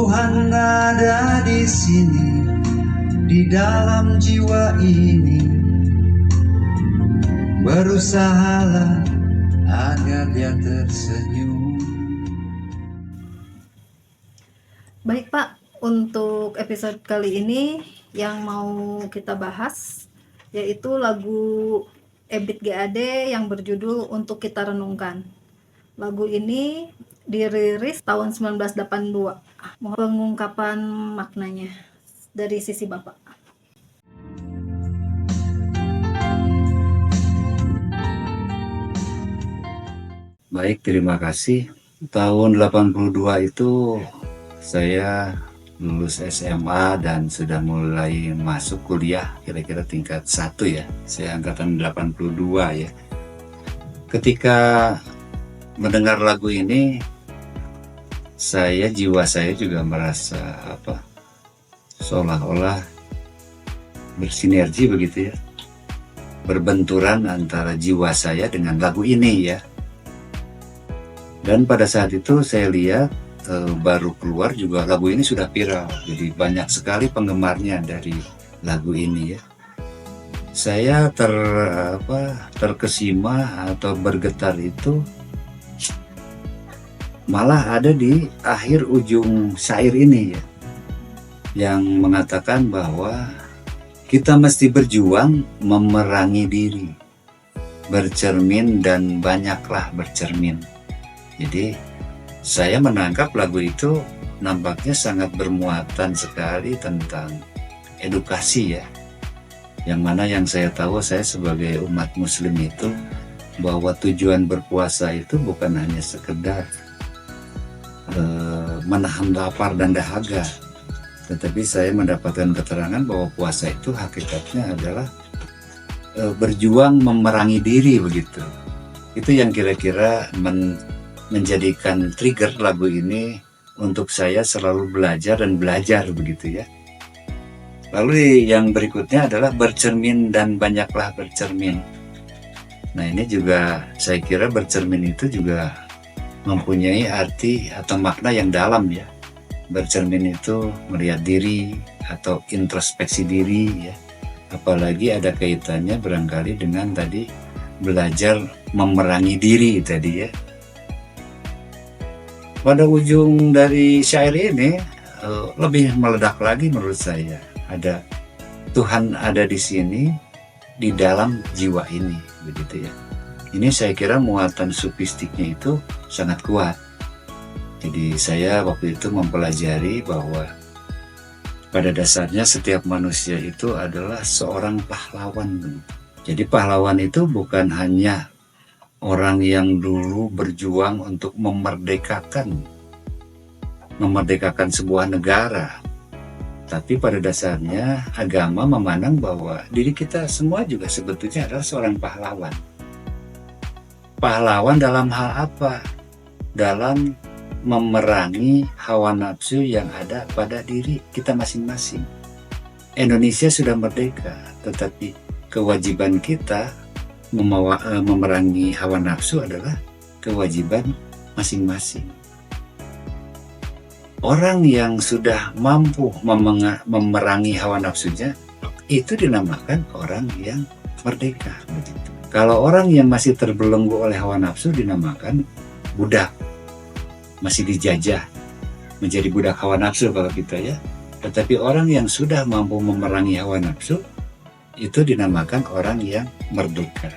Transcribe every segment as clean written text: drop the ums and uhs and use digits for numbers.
Tuhan ada di sini, di dalam jiwa ini. Berusahalah agar dia tersenyum. Baik Pak, untuk episode kali ini yang mau kita bahas yaitu lagu Ebit GAD yang berjudul Untuk Kita Renungkan. Lagu ini dirilis tahun 1982. Mohon pengungkapan maknanya dari sisi Bapak. Baik, terima kasih. Tahun 82 itu saya lulus SMA dan sudah mulai masuk kuliah kira-kira tingkat 1 ya. Saya angkatan 82 ya. Ketika mendengar lagu ini, jiwa saya juga merasa seolah-olah bersinergi begitu ya. Berbenturan antara jiwa saya dengan lagu ini ya. Dan pada saat itu saya lihat baru keluar juga lagu ini sudah viral. Jadi banyak sekali penggemarnya dari lagu ini ya. Saya terkesima atau bergetar itu malah ada di akhir ujung syair ini ya, yang mengatakan bahwa kita mesti berjuang memerangi diri, bercermin dan banyaklah bercermin. Jadi saya menangkap lagu itu nampaknya sangat bermuatan sekali tentang edukasi ya, yang mana yang saya tahu, saya sebagai umat muslim itu, bahwa tujuan berpuasa itu bukan hanya sekedar menahan lapar dan dahaga, tetapi saya mendapatkan keterangan bahwa puasa itu hakikatnya adalah berjuang memerangi diri begitu. Itu yang kira-kira menjadikan trigger lagu ini untuk saya selalu belajar dan belajar begitu ya. Lalu yang berikutnya adalah bercermin dan banyaklah bercermin. Nah ini juga saya kira bercermin itu juga mempunyai arti atau makna yang dalam ya. Bercermin itu melihat diri atau introspeksi diri ya. Apalagi ada kaitannya barangkali dengan tadi belajar memerangi diri tadi ya. Pada ujung dari syair ini lebih meledak lagi menurut saya. Ada Tuhan ada di sini, di dalam jiwa ini begitu ya. Ini saya kira muatan sufistiknya itu sangat kuat. Jadi saya waktu itu mempelajari bahwa pada dasarnya setiap manusia itu adalah seorang pahlawan. Jadi pahlawan itu bukan hanya orang yang dulu berjuang untuk memerdekakan sebuah negara. Tapi pada dasarnya agama memandang bahwa diri kita semua juga sebetulnya adalah seorang pahlawan. Pahlawan dalam hal apa? Dalam memerangi hawa nafsu yang ada pada diri kita masing-masing. Indonesia sudah merdeka, tetapi kewajiban kita memerangi hawa nafsu adalah kewajiban masing-masing. Orang yang sudah mampu memerangi hawa nafsunya itu dinamakan orang yang merdeka begitu. Kalau orang yang masih terbelenggu oleh hawa nafsu dinamakan budak, masih dijajah, menjadi budak hawa nafsu kalau kita ya. Tetapi orang yang sudah mampu memerangi hawa nafsu itu dinamakan orang yang merdeka.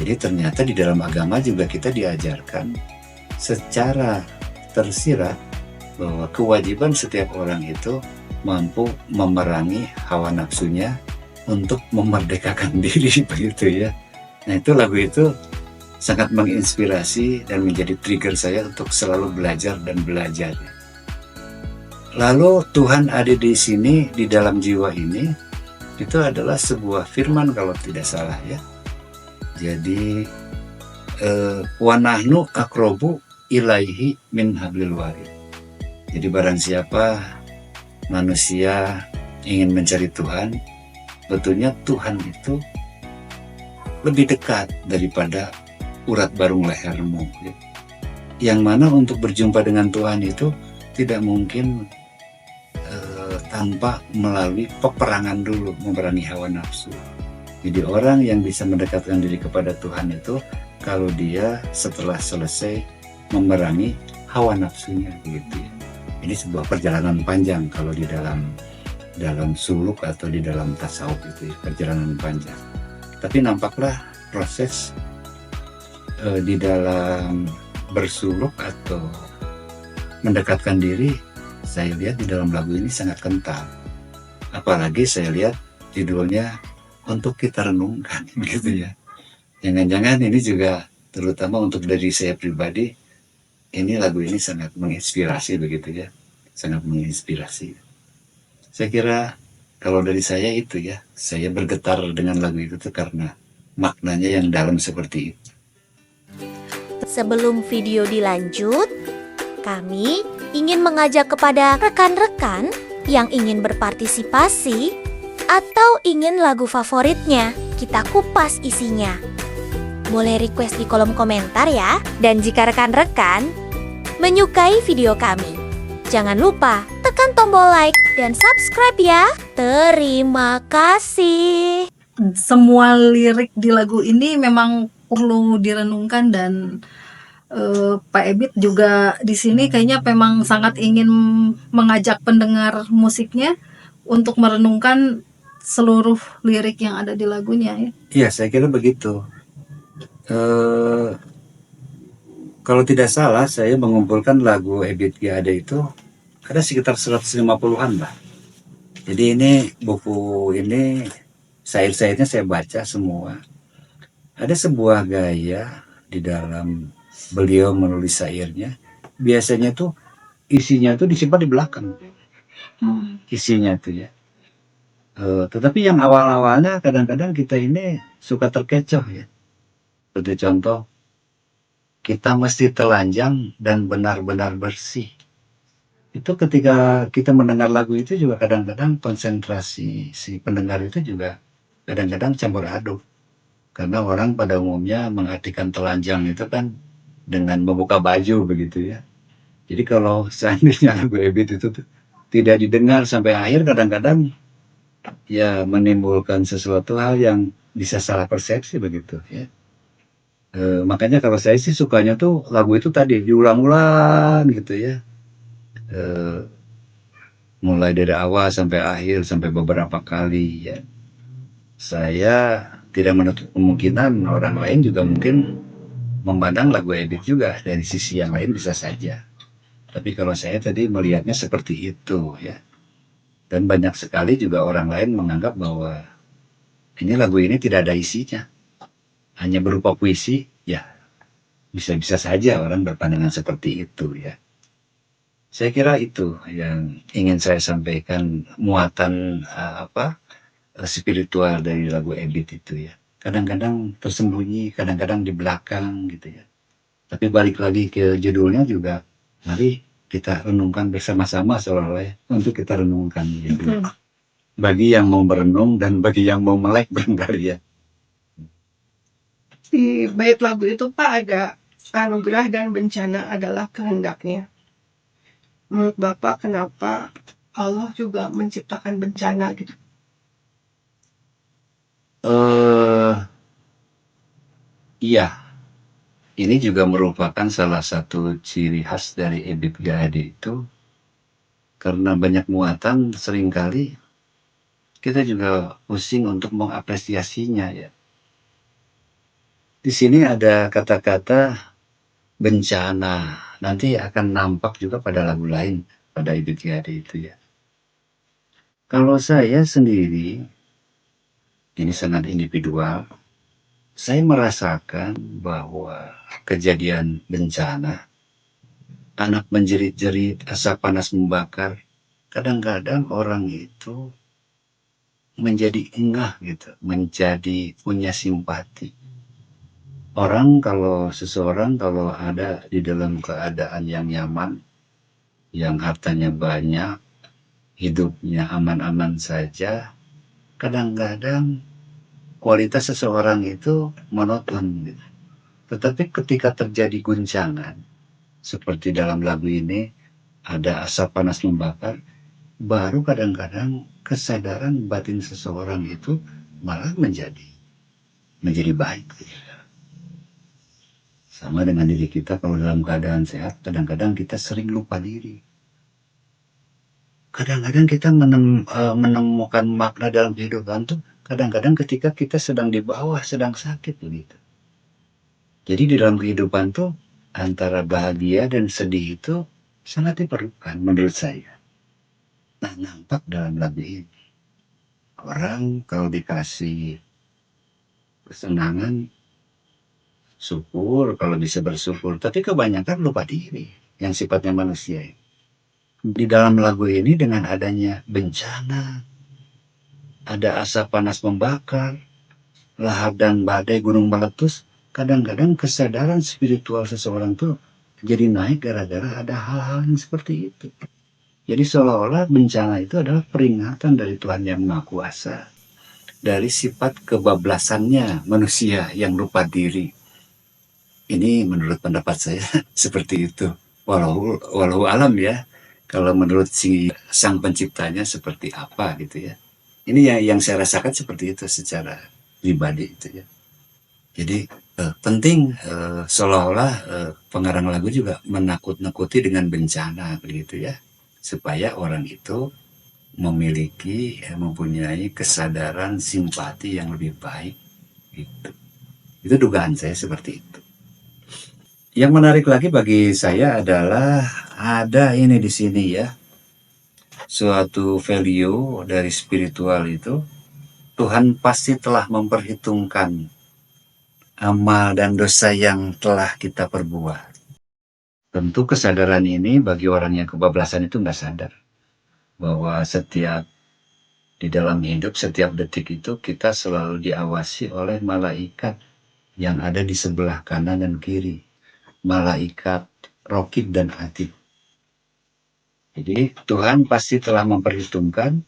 Jadi ternyata di dalam agama juga kita diajarkan secara tersirat bahwa kewajiban setiap orang itu mampu memerangi hawa nafsunya untuk memerdekakan diri begitu ya. Nah itu lagu itu sangat menginspirasi dan menjadi trigger saya untuk selalu belajar dan belajar. Lalu Tuhan ada di sini, di dalam jiwa ini, itu adalah sebuah firman kalau tidak salah ya. Jadi wanahnu akrobu ilaihi min hablil warid. Jadi barang siapa manusia ingin mencari Tuhan, betulnya Tuhan itu lebih dekat daripada urat barung lehermu. Yang mana untuk berjumpa dengan Tuhan itu tidak mungkin tanpa melalui peperangan dulu, memerangi hawa nafsu. Jadi orang yang bisa mendekatkan diri kepada Tuhan itu kalau dia setelah selesai memerangi hawa nafsunya, begitu ya. Ini sebuah perjalanan panjang kalau di dalam suluk atau di dalam tasawuf itu ya, perjalanan panjang. Tapi nampaklah proses di dalam bersuluk atau mendekatkan diri, saya lihat di dalam lagu ini sangat kental. Apalagi saya lihat judulnya untuk kita renungkan gitu ya. Jangan-jangan ini juga terutama untuk dari saya pribadi, ini lagu ini sangat menginspirasi begitu ya. Sangat menginspirasi. Saya kira kalau dari saya itu ya, saya bergetar dengan lagu itu tuh karena maknanya yang dalam seperti itu. Sebelum video dilanjut, kami ingin mengajak kepada rekan-rekan yang ingin berpartisipasi atau ingin lagu favoritnya, kita kupas isinya. Boleh request di kolom komentar ya. Dan jika rekan-rekan menyukai video kami, jangan lupa tekan tombol like dan subscribe ya. Terima kasih. Semua lirik di lagu ini memang perlu direnungkan dan Pak Ebit juga di sini kayaknya memang sangat ingin mengajak pendengar musiknya untuk merenungkan seluruh lirik yang ada di lagunya ya. Iya, saya kira begitu. Kalau tidak salah, saya mengumpulkan lagu Ebit G. Ade itu ada sekitar 150-an lah. Jadi ini buku ini syair-syairnya saya baca semua. Ada sebuah gaya di dalam beliau menulis syairnya. Biasanya tuh isinya tuh disimpan di belakang. Isinya tuh ya. Tetapi yang awal-awalnya kadang-kadang kita ini suka terkecoh ya. Seperti contoh, kita mesti telanjang dan benar-benar bersih. Itu ketika kita mendengar lagu itu juga kadang-kadang konsentrasi si pendengar itu juga kadang-kadang campur aduk. Karena orang pada umumnya mengartikan telanjang itu kan dengan membuka baju begitu ya. Jadi kalau seandainya lagu Ebit itu tidak didengar sampai akhir, kadang-kadang ya menimbulkan sesuatu hal yang bisa salah persepsi begitu ya. Makanya kalau saya sih sukanya tuh lagu itu tadi diulang-ulang gitu ya. Mulai dari awal sampai akhir sampai beberapa kali ya. Saya tidak menutup kemungkinan orang lain juga mungkin memandang lagu Ebit juga dari sisi yang lain bisa saja. Tapi kalau saya tadi melihatnya seperti itu ya. Dan banyak sekali juga orang lain menganggap bahwa ini lagu ini tidak ada isinya. Hanya berupa puisi, ya bisa-bisa saja orang berpandangan seperti itu ya. Saya kira itu yang ingin saya sampaikan, muatan spiritual dari lagu Ebit itu ya. Kadang-kadang tersembunyi, kadang-kadang di belakang gitu ya. Tapi balik lagi ke judulnya juga, mari kita renungkan bersama-sama seolah-olah untuk kita renungkan gitu. Bagi yang mau merenung dan bagi yang mau melek barangkali ya. Di bait lagu itu Pak ada anugerah dan bencana adalah kehendaknya. Menurut Bapak kenapa Allah juga menciptakan bencana gitu? Iya, ini juga merupakan salah satu ciri khas dari Ebit G. Ade itu. Karena banyak muatan seringkali kita juga pusing untuk mengapresiasinya ya. Di sini ada kata-kata bencana, nanti akan nampak juga pada lagu lain pada Ebit G. Ade itu ya. Kalau saya sendiri, ini sangat individual, saya merasakan bahwa kejadian bencana, anak menjerit-jerit, asap panas membakar, kadang-kadang orang itu menjadi engah gitu, menjadi punya simpati. Seseorang kalau ada di dalam keadaan yang nyaman, yang hartanya banyak, hidupnya aman-aman saja, kadang-kadang kualitas seseorang itu monoton gitu. Tetapi ketika terjadi guncangan seperti dalam lagu ini, ada asap panas membakar, baru kadang-kadang kesadaran batin seseorang itu malah menjadi baik. Sama dengan diri kita, kalau dalam keadaan sehat, kadang-kadang kita sering lupa diri. Kadang-kadang kita menemukan makna dalam kehidupan tuh kadang-kadang ketika kita sedang di bawah, sedang sakit begitu. Jadi di dalam kehidupan tuh antara bahagia dan sedih itu sangat diperlukan menurut saya. Nah, nampak dalam lagu ini. Orang kalau dikasih kesenangan, syukur kalau bisa bersyukur. Tapi kebanyakan lupa diri yang sifatnya manusia. Di dalam lagu ini dengan adanya bencana, ada asap panas membakar, lahar dan badai gunung meletus, kadang-kadang kesadaran spiritual seseorang tuh jadi naik gara-gara ada hal-hal yang seperti itu. Jadi seolah-olah bencana itu adalah peringatan dari Tuhan Yang Maha Kuasa dari sifat kebablasannya manusia yang lupa diri. Ini menurut pendapat saya seperti itu. Walau alam ya, kalau menurut si sang penciptanya seperti apa gitu ya. Ini yang saya rasakan seperti itu secara pribadi itu ya. Jadi penting seolah-olah pengarang lagu juga menakut-nakuti dengan bencana begitu ya, supaya orang itu mempunyai kesadaran simpati yang lebih baik gitu. Itu dugaan saya seperti itu. Yang menarik lagi bagi saya adalah ada ini di sini ya, suatu value dari spiritual itu, Tuhan pasti telah memperhitungkan amal dan dosa yang telah kita perbuat. Tentu kesadaran ini bagi orang yang kebablasan itu nggak sadar bahwa setiap di dalam hidup, setiap detik itu kita selalu diawasi oleh malaikat yang ada di sebelah kanan dan kiri. Malaikat Rokib dan Atid. Jadi Tuhan pasti telah memperhitungkan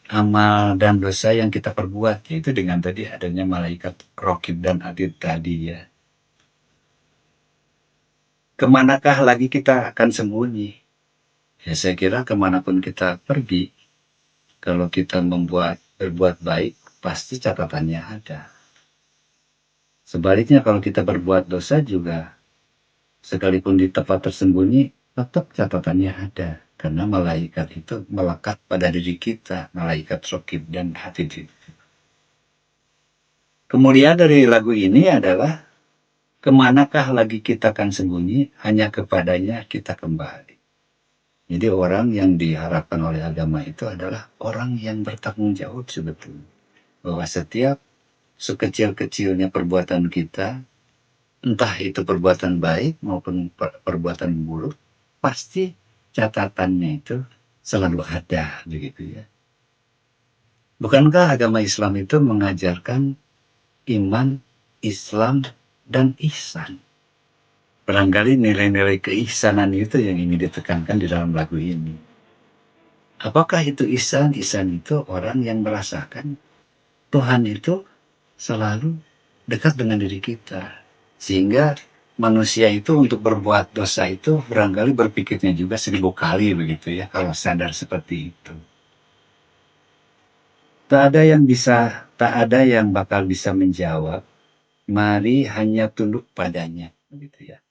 amal dan dosa yang kita perbuat, yaitu dengan tadi adanya malaikat Rokib dan Atid tadi ya. Kemanakah lagi kita akan sembunyi? Ya saya kira kemanapun kita pergi, kalau kita berbuat baik, pasti catatannya ada. Sebaliknya kalau kita berbuat dosa juga, sekalipun di tempat tersembunyi, tetap catatannya ada. Karena malaikat itu melekat pada diri kita, malaikat Rokib dan Atid. Kemuliaan dari lagu ini adalah, kemanakah lagi kita akan sembunyi, hanya kepadanya kita kembali. Jadi orang yang diharapkan oleh agama itu adalah orang yang bertanggung jawab sebetulnya. Bahwa setiap sekecil-kecilnya perbuatan kita, entah itu perbuatan baik maupun perbuatan buruk, pasti catatannya itu selalu ada begitu ya. Bukankah agama Islam itu mengajarkan iman, Islam, dan ihsan? Barangkali nilai-nilai keihsanan itu yang ingin ditekankan di dalam lagu ini. Apakah itu ihsan? Ihsan itu orang yang merasakan Tuhan itu selalu dekat dengan diri kita. Sehingga manusia itu untuk berbuat dosa itu barangkali berpikirnya juga 1000 kali begitu ya, kalau sadar seperti itu. Tak ada yang bakal bisa menjawab, mari hanya tunduk padanya begitu ya.